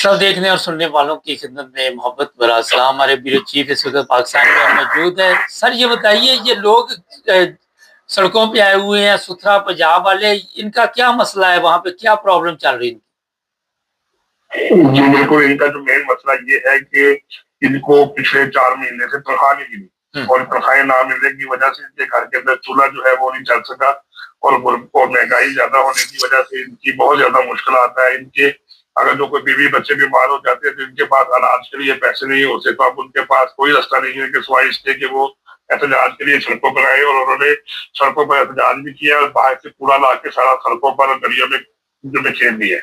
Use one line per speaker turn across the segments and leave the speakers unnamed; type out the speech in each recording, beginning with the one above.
सब देखने और सुनने वालों की खिदमत में मोहब्बत भरा सलाम। हमारे ब्यूरो चीफ इस वक्त पाकिस्तान में मौजूद है। सर ये बताइए, ये लोग सड़कों पे आए हुए हैं, सुथरा पंजाब वाले, इनका क्या मसला है? वहाँ पे क्या प्रॉब्लम चल रही है?
जी बिल्कुल, इनका जो मेन मसला ये है कि इनको पिछले 4 महीने से तनख्वाह नहीं मिली और तनख्वाहें ना मिलने की वजह से इनके घर के अंदर चूल्हा जो है वो नहीं चल सका और महंगाई ज्यादा होने की वजह से इनकी बहुत ज्यादा मुश्किल आता है। इनके अगर जो कोई बीवी बच्चे बीमार हो जाते हैं तो इनके पास इलाज के लिए पैसे नहीं होते, तो अब उनके पास कोई रास्ता नहीं है कि सिवाय इसके कि वो एहतजाज के लिए सड़कों पर आए, और उन्होंने सड़कों पर एहतजाज भी किया और बाहर से कूड़ा ला के सारा सड़कों पर गलियों में जो बिखेर दिया है।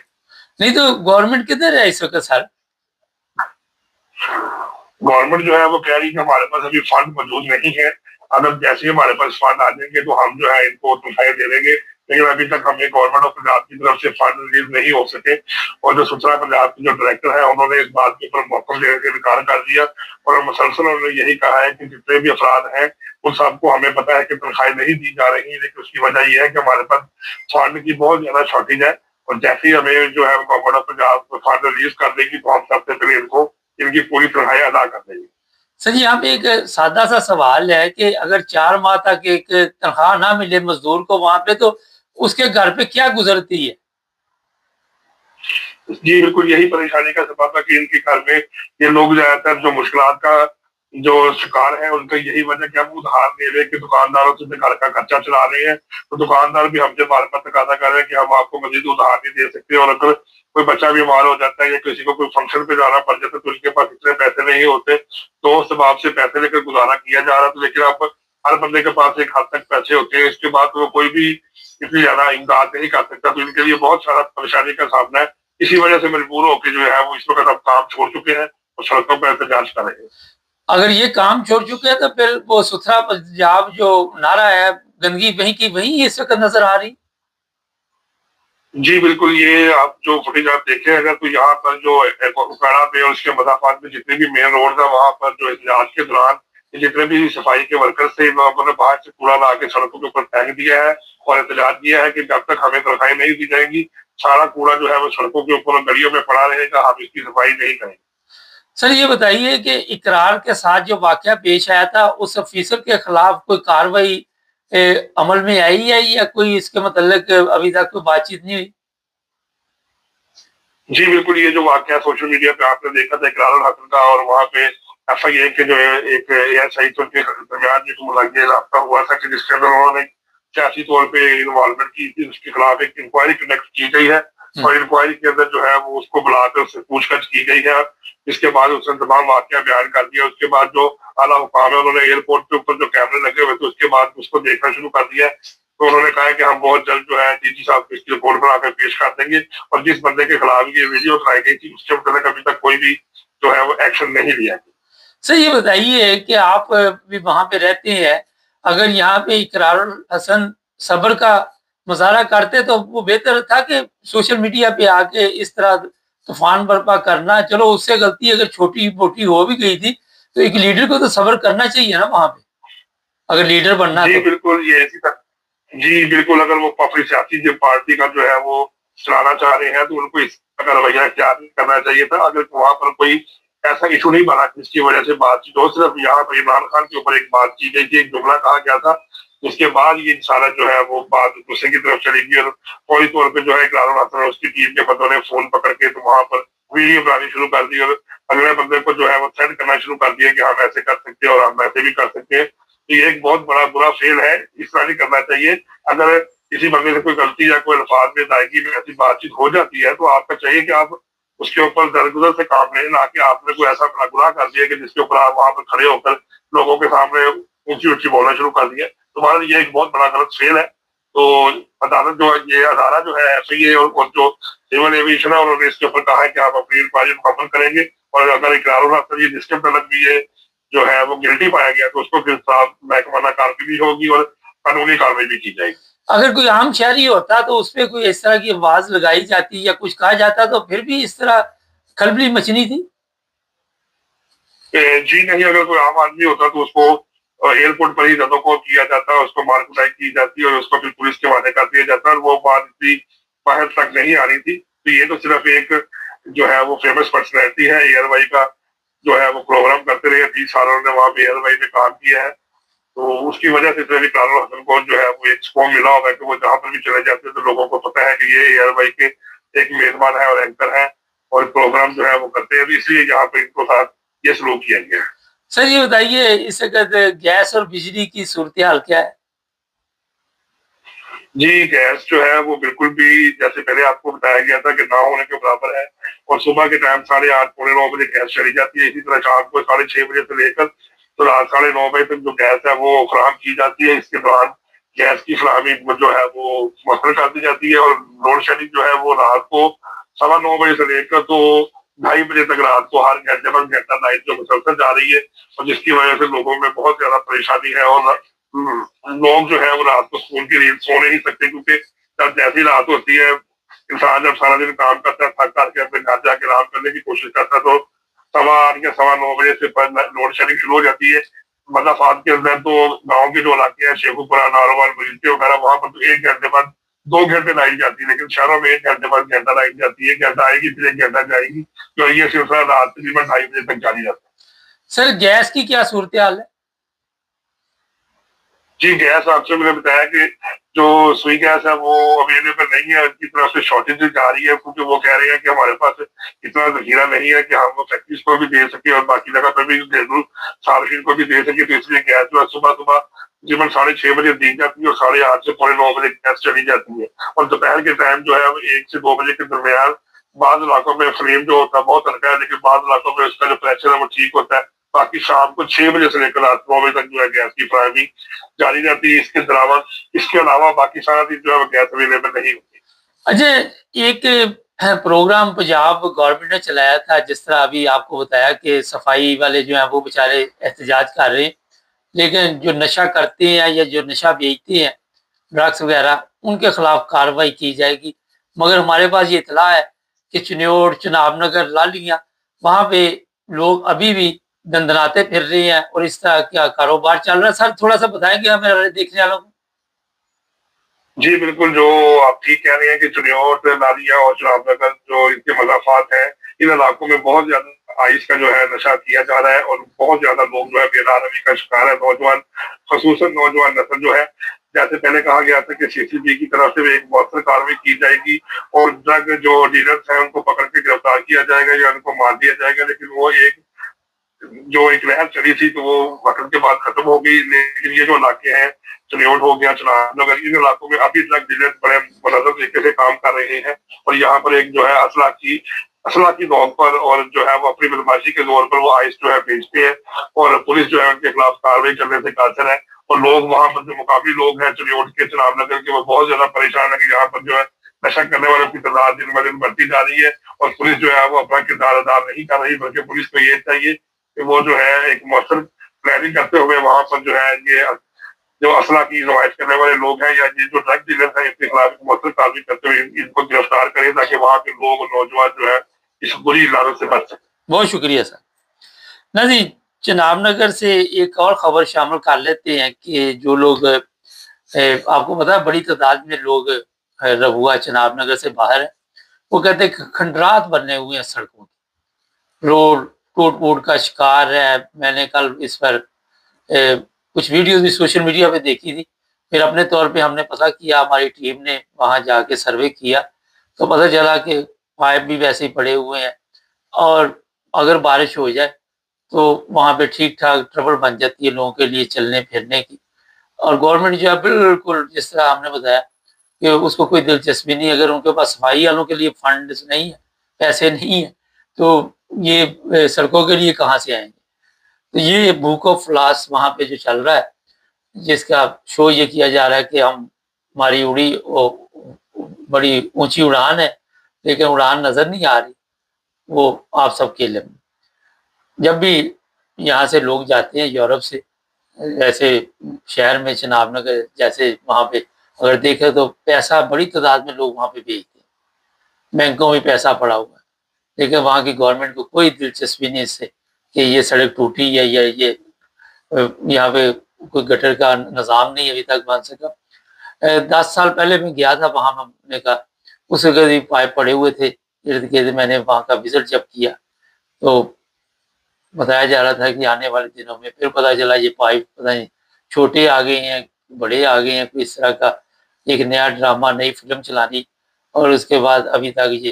नहीं तो गवर्नमेंट किधर है इस वक्त सर?
गवर्नमेंट जो है वो कह रही है कि हमारे पास अभी फंड मौजूद नहीं है, अगर जैसे ही हमारे पास फंड आ जाएंगे तो हम जो है इनको तनख्वाहें दे देंगे, लेकिन अभी तक हमें गवर्नमेंट ऑफ पंजाब की तरफ से फंड रिलीज नहीं हो सके। और जो सुथरा पंजाब के जो डायरेक्टर है उन्होंने इस बात के ऊपर मौका देने से इनकार कर दिया और मुसलसल उन्होंने यही कहा है कि जितने भी अफराद हैं उन सबको हमें पता है कि तनख्वाहें नहीं दी जा रही है, लेकिन उसकी वजह यह है कि हमारे पास फंड की बहुत ज्यादा शॉर्टेज है और जैसे ही हमें जो है government of Punjab fund release कर देगी तो हम सबसे पहले इनको इनकी पूरी तनख्वाहें अदा कर देंगे।
सर यहाँ पे एक सादा सा सवाल है कि अगर 4 माह तक एक तनख्वाह ना मिले मजदूर को वहां पे, तो उसके घर पे क्या गुजरती है?
जी बिल्कुल, यही परेशानी का सबब है कि इनके घर में ये लोग ज्यादातर जो मुश्किलात का जो शिकार है उनका यही वजह कि हम उधार ले रहे कि दुकानदारों से घर का खर्चा चला रहे हैं, तो दुकानदार भी हमसे बार बार तकाजा कर रहे हैं कि हम आपको मजीद उधार नहीं दे सकते, और अगर कोई बच्चा बीमार हो जाता है या किसी को कोई फंक्शन पे जाना पड़ जाता है तो उनके पास इतने पैसे नहीं होते, तो उस सबब से पैसे लेकर गुजारा किया जा रहा था। लेकिन अब हर बंदे के पास एक हद तक पैसे होते हैं, इसके बाद वो कोई भी इतनी ज्यादा इमदाद नहीं कर सकता, तो इनके लिए बहुत सारा परेशानी का सामना है। इसी वजह से मजबूर होकर जो है वो इस वक्त अब काम छोड़ चुके हैं और सड़कों पर एहतजाज कर रहे हैं।
अगर ये काम छोड़ चुके हैं तो फिर वो सुथरा पंजाब जो नारा है, गंदगी वहीं की वहीं इस वक्त नजर आ रही।
जी बिल्कुल, ये आप जो फुटेज आप देखें अगर, तो यहाँ पर जो उकाड़ा पे और उसके मदाफात में जितने भी मेन रोड है वहां पर जो एहतजाज के दौरान जितने भी सफाई के वर्कर्स थे उन्होंने बाहर से कूड़ा ला के सड़कों के ऊपर फेंक दिया है और एहतजाज किया है कि जब तक हमें तनख्वाहें नहीं दी जाएंगी सारा कूड़ा जो है वो सड़कों के ऊपर गलियों में पड़ा रहेगा, हम इसकी सफाई नहीं करेंगे।
सर ये बताइए कि इकरार के साथ जो वाकया पेश आया था उस अफीसर के खिलाफ कोई कार्रवाई अमल में आई है या कोई इसके मतलब अभी तक कोई बातचीत नहीं हुई?
जी बिल्कुल, ये जो वाकया सोशल मीडिया पे आपने देखा था इकरारुल हसन का, और वहाँ पे FIA के जो एक ASI के दरमियान जो मुलाकात राब्ता हुआ था कि जिसके अंदर उन्होंने सियासी तौर पे इन्वॉल्वमेंट की थी, उसके खिलाफ एक इंक्वायरी कंडक्ट की गई है और इंक्वायरी के अंदर जो है वो उसको बुलाकर उससे पूछताछ की गई है। इसके बाद उसने तमाम वाकया बयान कर दिया। उसके बाद जो आला हुकाम है उन्होंने एयरपोर्ट के ऊपर जो कैमरे लगे हुए थे उसके बाद उसको देखना शुरू कर दिया, तो उन्होंने कहा कि हम बहुत जल्द जो है DG साहब को इसकी रिपोर्ट बनाकर पेश कर देंगे, और जिस बंदे के खिलाफ ये वीडियो बनाई गई थी उसके मतलब अभी तक कोई भी जो है वो एक्शन नहीं लिया।
सर ये बताइए कि आप भी वहां पे रहते हैं, अगर यहाँ पे इकरारुल हसन सब्र का मुजाहरा करते तो वो बेहतर था कि सोशल मीडिया पे आके इस तरह तूफान बर्पा करना। चलो उससे गलती अगर छोटी मोटी हो भी गई थी तो एक लीडर को तो सब्र करना चाहिए ना वहां पे, अगर लीडर बनना।
जी
तो
बिल्कुल, ये जी बिल्कुल, अगर वो अपनी सियासी जो पार्टी का जो है वो चलाना चाह रहे हैं तो उनको इस तरह रवैया इख्तियार नहीं करना चाहिए था। अगर वहां पर कोई ऐसा इशू नहीं बना जिसकी वजह से बातचीत हो, सिर्फ यहाँ पर इमरान खान के ऊपर एक बात की गई थी, एक जुमला कहा गया था, उसके बाद ये सारा जो है वो बात दूसरे की तरफ चली गई और फौरी तौर पर जो है इकरारुल हसन और उसकी टीम के बंदों ने फोन पकड़ के तो वहां पर वीडियो बनानी शुरू कर दी और अगले बंदे को जो है वो थ्रेट करना शुरू कर दिया कि हम ऐसे कर सकते हैं और हम ऐसे भी कर सकते हैं। तो ये एक बहुत बड़ा बुरा फेल है, इस तरह नहीं करना चाहिए। अगर किसी बंदे से कोई गलती या कोई अल्फाज में अदायगी में ऐसी बातचीत हो जाती है तो आपका चाहिए कि आप उसके ऊपर दरगुजर से काम लें, ना कि आपने कोई ऐसा बड़ा गुनाह कर दिया कि जिसके ऊपर आप वहां पर खड़े होकर लोगों के सामने ऊंची ऊंची बोलना शुरू कर दिया। तुम्हारा ये एक बहुत बड़ा गलत फेल है। तो अदालत जो है ये अदारा जो है FIA और जो सिविल एविएशन है उन्होंने इसके ऊपर कहा है कि आप अपनी इंक्वायरी मुकम्मल करेंगे और अगर इकरारुल हसन ये जिसके तलक भी ये जो है वो गिल्टी पाया गया तो उसको फिर महकमाना कार्रवाई भी होगी और कानूनी कार्रवाई भी की जाएगी।
अगर कोई आम शहरी होता तो उस पर कोई इस तरह की आवाज लगाई जाती या कुछ कहा जाता तो फिर भी इस तरह खलबली मचनी थी?
जी नहीं, अगर कोई आम आदमी होता तो उसको एयरपोर्ट पर ही रदोको किया जाता, उसको मार कुटाई की जाती और उसको फिर पुलिस के हवाले कर दिया जाता और वो बात इतनी बाहर तक नहीं आ रही थी। तो ये तो सिर्फ एक जो है वो फेमस पर्सनैलिटी है, एयरवाई का जो है वो प्रोग्राम करते रहे, 20 सालों ने वहाँ पे एयरवाई में काम किया है। तो उसकी वजह से फिर इकरारुल हसन को जो है वो एक स्कॉम मिला होगा कि वो जहाँ पर भी चले जाते हैं तो लोगों को पता है कि ये एयरवाई के एक मेजबान है और एंकर है और प्रोग्राम जो है वो करते हैं, तो इसलिए यहाँ पे इनको साथ ये सलूक किया गया है।
सर ये बताइए, इस वक्त गैस और बिजली की सूरत हाल क्या है?
जी, गैस जो है वो बिल्कुल भी जैसे पहले आपको बताया गया था कि ना होने के बराबर है, और सुबह के टाइम 8:30 पौने 9 बजे गैस चली जाती है। इसी तरह शाम को 6:30 बजे से लेकर तो रात 9:30 बजे तक जो गैस है वो फराहम की जाती है। इसके दौरान गैस की फराहमी जो है वो मुअत्तल कर दी जाती है, और लोड शेडिंग जो है वो रात को 9:15 बजे से लेकर तो 2:30 बजे तक रात को हर घंटे पर घंटा लाइट जो मुसलसल जा रही है, और जिसकी वजह से लोगों में बहुत ज्यादा परेशानी है। और लोग जो है वो रात को स्कूल की नींद सो नहीं सकते, क्योंकि जब जैसी रात होती है, इंसान जब सारा दिन काम करता है, थक करके अपने घर जाके आराम करने की कोशिश करता है, तो 8:15 या 9:15 बजे से लोड शेडिंग शुरू हो जाती है। मजाफात के अंदर तो गाँव के जो इलाके हैं, शेखुपुरा, नारोवाल, बगीचे वगैरह, वहां पर तो 1 घंटे बाद 2 घंटे लाइट जाती है, लेकिन शहरों में 1 घंटे बाद घंटा लाइट जाती है, 1 घंटा आएगी फिर 1 घंटा जाएगी, तो ये सिलसिला रात तकरीबन 2:30 बजे तक जारी रहता है।
सर गैस की क्या सूरत हाल है?
जी, गैस आपसे मैंने बताया कि जो सुई गैस है वो अवेलेबल नहीं है, उनकी तरफ से शॉर्टेज जा रही है, क्योंकि वो कह रहे हैं कि हमारे पास इतना जखीरा नहीं है कि हम वो फैक्ट्रीज को भी दे सके और बाकी जगह पर भी घरेलू सार्फिन को भी दे सके। तो इसलिए गैस जो है सुबह सुबह तकरीबन 6:30 बजे दी जाती है और 8:30 से पौने 9 बजे गैस चली जाती है। और दोपहर के टाइम जो है वो 1 से 2 बजे के दरमियान बाद इलाकों में फ्लेम जो होता है बहुत हल्का है, लेकिन बाद इलाकों में उसका जो प्रेशर है वो ठीक होता है। बाकी शाम को 6 बजे से लेकर रात 9 बजे तक जो है गैस की फराहमी जारी रहती है। इसके अलावा बाकी सारा दिन जो है वो गैस अवेलेबल नहीं होती।
अच्छा, एक प्रोग्राम पंजाब गवर्नमेंट ने चलाया था, जिस तरह अभी आपको बताया कि सफाई वाले जो हैं वो बेचारे एहतजाज कर रहे हैं, लेकिन जो नशा करते हैं या जो नशा बेचते हैं, ड्रग्स वगैरह, उनके खिलाफ कार्रवाई की जाएगी। मगर हमारे पास ये इतला है कि चिन्योड़, चनाब नगर, लालियाँ, वहाँ पे लोग अभी भी दंदनाते फिर रहे हैं और इस तरह का कारोबार चल रहा है। सर थोड़ा सा बताएंगे हमें देखने वालों को?
जी बिल्कुल, जो आप ठीक कह रहे हैं कि चिन्योट, नालिया और चनाबनगर जो इनके मज़ाफ़ात हैं, इन इलाकों में बहुत ज्यादा आइस का जो है नशा किया जा रहा है, और बहुत ज्यादा लोग जो है बेदारवी का शिकार है। नौजवान, खसूसन नौजवान नस्ल जो है, जैसे पहले कहा गया था कि सीसीबी की तरफ से एक मौसर कार्रवाई की जाएगी और ड्रग जो डीलर्स हैं उनको पकड़ के गिरफ्तार किया जाएगा या उनको मार दिया जाएगा, लेकिन वो एक लहर चली थी तो वो वक्त के बाद खत्म हो गई। लेकिन ये जो इलाके हैं, चिन्योट हो गया, चनाबनगर, इन इलाकों में अभी तक डीलर बड़े मुनज़्ज़म तरीके से काम कर रहे हैं, और यहाँ पर एक जो है असला की दौर पर और जो है वो अपनी बदमाशी के दौर पर वो आइस जो है बेचते हैं, और पुलिस जो है उनके खिलाफ कार्रवाई करने से कासिर है। और लोग वहाँ पर जो मुकामी लोग हैं चिन्योट के, चनाबनगर के, वो बहुत ज्यादा परेशान है कि यहाँ पर जो है नशा करने वालों की तादाद दिन ब दिन बढ़ती जा रही है, और पुलिस जो है वो अपना किरदार अदा नहीं कर रही, बल्कि पुलिस को ये चाहिए कि वो जो है एक मौसर प्लानिंग करते हुए वहां पर जो है ये जो असला की नुमाइश करने वाले लोग हैं या ये जो ड्रग डीलर हैं, इनके खिलाफ मौसर कार्रवाई करते हुए इनको गिरफ्तार करें, ताकि वहाँ के लोग और नौजवान जो है इस बुरी लानत से बच सकें।
बहुत शुक्रिया सर। नाज़रीन, चनाबनगर से एक और खबर शामिल कर लेते हैं कि जो लोग आपको पता है बड़ी तादाद में लोग रहुआ चनाबनगर से बाहर है, वो कहते हैं कि खंडरात बने हुए हैं सड़कों की, रोड टूट फूट का शिकार है। मैंने कल इस पर कुछ वीडियोस भी सोशल मीडिया पे देखी थी, फिर अपने तौर पे हमने पता किया, हमारी टीम ने वहाँ जाके सर्वे किया तो पता चला कि पाइप भी वैसे ही पड़े हुए हैं, और अगर बारिश हो जाए तो वहाँ पे ठीक ठाक ट्रबल बन जाती है लोगों के लिए चलने फिरने की। और गवर्नमेंट जो है बिल्कुल जिस तरह हमने बताया कि उसको कोई दिलचस्पी नहीं, अगर उनके पास सफाई वालों के लिए फंड नहीं है, पैसे नहीं है, तो ये सड़कों के लिए कहाँ से आएंगे? तो ये बुक ऑफ लॉस वहाँ पे जो चल रहा है, जिसका शो ये किया जा रहा है कि हमारी उड़ी बड़ी ऊंची उड़ान है, लेकिन उड़ान नजर नहीं आ रही, वो आप सबके इल्म। जब भी यहाँ से लोग जाते हैं यूरोप से, ऐसे शहर में चनाबनगर जैसे, वहाँ पे अगर देखें तो पैसा बड़ी तादाद में लोग वहाँ पे भेजते हैं, बैंकों में पैसा पड़ा हुआ है, लेकिन वहाँ की गवर्नमेंट को कोई दिलचस्पी नहीं इससे कि ये सड़क टूटी है या ये यहाँ पे कोई गटर का निज़ाम नहीं अभी तक बन सका। 10 साल पहले मैं गया था वहाँ, हमने कहा उस वक्त भी पाइप पड़े हुए थे, ارد گرد میں نے وہاں کا وزٹ جب کیا تو بتایا جا رہا تھا کہ آنے والے دنوں میں پھر پتہ چلا یہ پائپ پتہ نہیں چھوٹے آ گئے ہیں بڑے آ گئے ہیں، کوئی اس طرح کا ایک نیا ڈرامہ نئی فلم چلانی، اور اس کے بعد ابھی تک یہ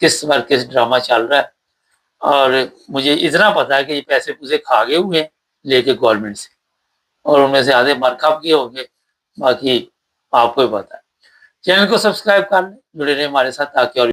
کس پر کس ڈرامہ چل رہا ہے۔ اور مجھے اتنا پتا ہے کہ یہ پیسے پوسے کھا گئے ہوئے ہیں لے کے گورنمنٹ سے، اور ان میں سے آدھے مرکب کے ہوں گے، باقی آپ کو ہی پتا ہے۔ چینل کو سبسکرائب کر لیں، جڑے رہیں ہمارے ساتھ تاکہ اور